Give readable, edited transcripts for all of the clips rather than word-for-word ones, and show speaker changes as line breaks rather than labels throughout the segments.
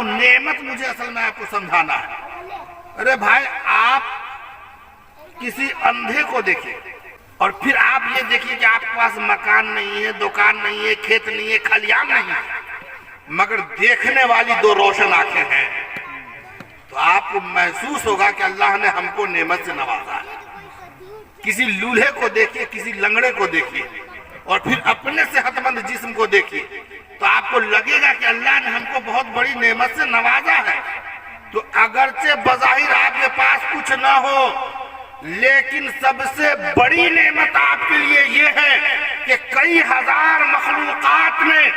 ہوں نعمت مجھے اصل میں آپ کو سمجھانا ہے۔ ارے بھائی آپ کسی اندھے کو دیکھیں اور پھر آپ یہ دیکھیے کہ آپ کے پاس مکان نہیں ہے، دکان نہیں ہے، کھیت نہیں ہے، کھلیان نہیں ہے، مگر دیکھنے والی دو روشن آنکھیں ہیں، تو آپ کو محسوس ہوگا کہ اللہ نے ہم کو نعمت سے نوازا ہے۔ کسی لولہے کو دیکھیے، کسی لنگڑے کو دیکھیے اور پھر اپنے صحت مند جسم کو دیکھیے تو آپ کو لگے گا کہ اللہ نے ہم کو بہت بڑی نعمت سے نوازا ہے۔ تو اگرچہ بظاہر آپ کے پاس کچھ نہ ہو، لیکن سب سے بڑی نعمت آپ کے لیے یہ ہے کہ کئی ہزار مخلوقات میں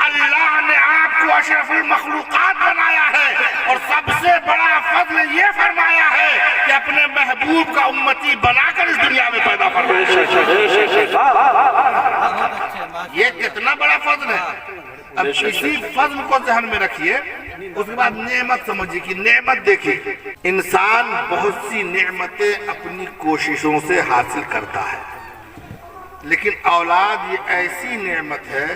اللہ نے آپ کو اشرف المخلوقات بنایا ہے، اور سب سے بڑا فضل یہ فرمایا ہے کہ اپنے محبوب کا امتی بنا کر اس دنیا میں پیدا فرمایا۔ یہ کتنا بڑا فضل ہے۔ اب اسی فضل کو ذہن میں رکھیے، اس کے بعد نعمت سمجھیے کہ نعمت دیکھیے، انسان بہت سی نعمتیں اپنی کوششوں سے حاصل کرتا ہے، لیکن اولاد یہ ایسی نعمت ہے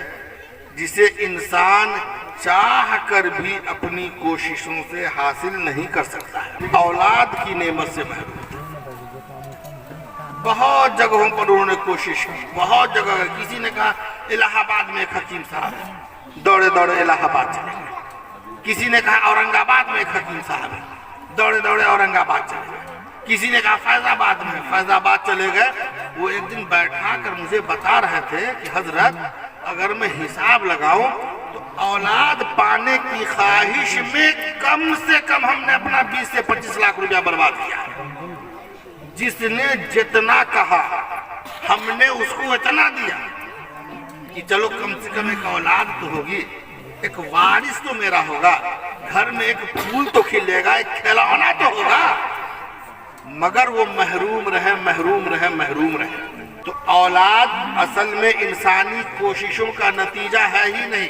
جسے انسان چاہ کر بھی اپنی کوششوں سے حاصل نہیں کر سکتا ہے۔ اولاد کی نعمت سے محروم ہے۔ بہت جگہوں پر انہوں نے کوشش کی، بہت جگہ، کسی نے کہا الہ آباد میں ایک حکیم صاحب ہے، دوڑے دوڑے الہ آباد چلے گئے۔ کسی نے کہا اورنگ آباد میں ایک حکیم صاحب ہے، دوڑے دوڑے اورنگ آباد چلے گئے۔ کسی نے کہا فیض آباد میں، فیض آباد چلے گئے۔ وہ ایک دن بیٹھا کر مجھے بتا رہے تھے کہ حضرت اگر میں حساب لگاؤں تو اولاد پانے کی خواہش میں کم سے کم ہم نے اپنا 20 سے 25 لاکھ روپیہ برباد کیا ہے۔ جس نے جتنا کہا ہم نے اس کو اتنا دیا کہ چلو کم سے کم ایک اولاد تو ہوگی، ایک وارث تو میرا ہوگا، گھر میں ایک پھول تو کھلے گا، ایک کھلونا تو ہوگا، مگر وہ محروم رہے محروم رہے محروم رہے۔ تو اولاد اصل میں انسانی کوششوں کا نتیجہ ہے ہی نہیں۔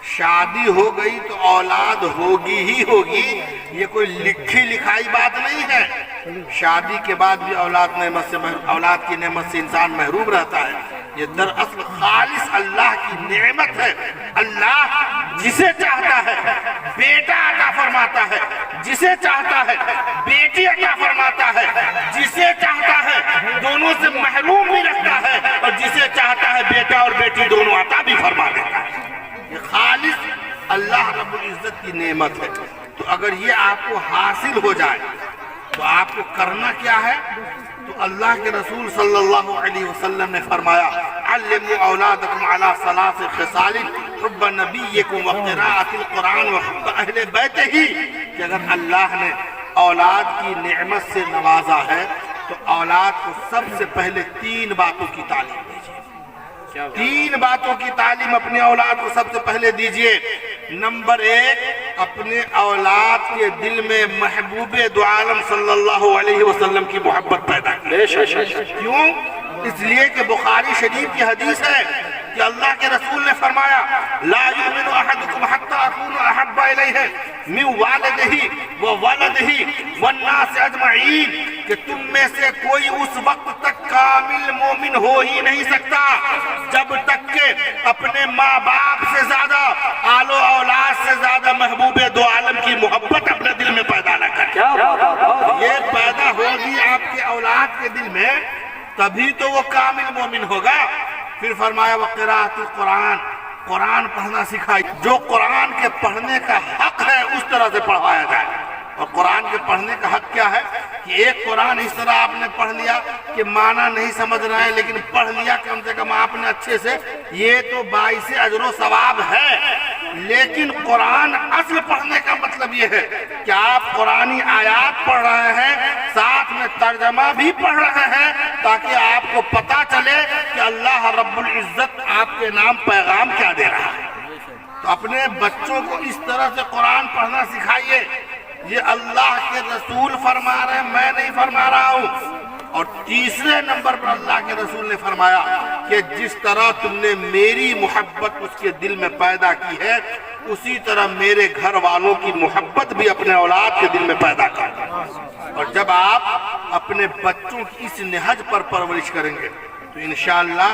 شادی ہو گئی تو اولاد ہوگی ہی ہوگی، یہ کوئی لکھی لکھائی بات نہیں ہے۔ شادی کے بعد بھی اولاد کی نعمت سے انسان محروم رہتا ہے۔ یہ دراصل خالص اللہ کی نعمت ہے۔ اللہ جسے چاہتا ہے بیٹا عطا فرماتا ہے، جسے چاہتا ہے بیٹی عطا فرماتا ہے، جسے چاہتا ہے دونوں سے محروم بھی رکھتا ہے، اور جسے چاہتا ہے بیٹا اور بیٹی دونوں عطا بھی فرما دیتا ہے۔ یہ خالص اللہ رب العزت کی نعمت ہے۔ تو اگر یہ آپ کو حاصل ہو جائے تو آپ کو کرنا کیا ہے؟ تو اللہ کے رسول صلی اللہ علیہ وسلم نے فرمایا علموا اولادکم علی ثلاث خصال حب نبیکم وقراءۃ القرآن وحب اہل بیتہ، کہ اگر اللہ نے اولاد کی نعمت سے نوازا ہے تو اولاد کو سب سے پہلے 3 باتوں کی تعلیم دیجیے۔ 3 باتوں کی تعلیم اپنی اولاد کو سب سے پہلے دیجیے۔ نمبر 1، اپنے اولاد کے دل میں محبوب دو عالم صلی اللہ علیہ وسلم کی محبت پیدا کی۔ کیوں؟ اس لیے کہ بخاری شریف کی حدیث ہے کہ اللہ کے رسول نے فرمایا لا یؤمن احدکم حتی اکون احب الیہ من والدہ وولدہ والناس اجمعین، کہ تم میں سے کوئی اس وقت تک کامل مومن ہو ہی نہیں سکتا جب تک کہ اپنے ماں باپ سے زیادہ، آل و اولاد سے زیادہ محبوب دو عالم کی محبت اپنے دل میں پیدا نہ کرے۔ یہ پیدا ہوگی آپ کے اولاد کے دل میں، تبھی تو وہ کامل مومن ہوگا۔ پھر فرمایا وقراءۃ القرآن، قرآن پڑھنا سکھائی۔ جو قرآن کے پڑھنے کا حق ہے اس طرح سے پڑھوایا جائے۔ اور قرآن کے پڑھنے کا حق کیا ہے کہ ایک قرآن اس طرح آپ نے پڑھ لیا کہ معنی نہیں سمجھ رہے ہیں، لیکن پڑھ لیا کم سے کم آپ نے اچھے سے، یہ تو باعث اجر و ثواب ہے۔ لیکن قرآن اصل پڑھنے کا مطلب یہ ہے کہ آپ قرآنی آیات پڑھ رہے ہیں، ساتھ میں ترجمہ بھی پڑھ رہے ہیں، تاکہ آپ کو پتا چلے کہ اللہ رب العزت آپ کے نام پیغام کیا دے رہا ہے۔ تو اپنے بچوں کو اس طرح سے قرآن پڑھنا سکھائیے۔ یہ اللہ کے رسول فرما رہے ہیں، میں نہیں فرما رہا ہوں۔ اور تیسرے نمبر پر اللہ کے رسول نے فرمایا کہ جس طرح تم نے میری محبت اس کے دل میں پیدا کی ہے، اسی طرح میرے گھر والوں کی محبت بھی اپنے اولاد کے دل میں پیدا کر دو۔ اور جب آپ اپنے بچوں کی اس نہج پر پرورش کریں گے تو انشاءاللہ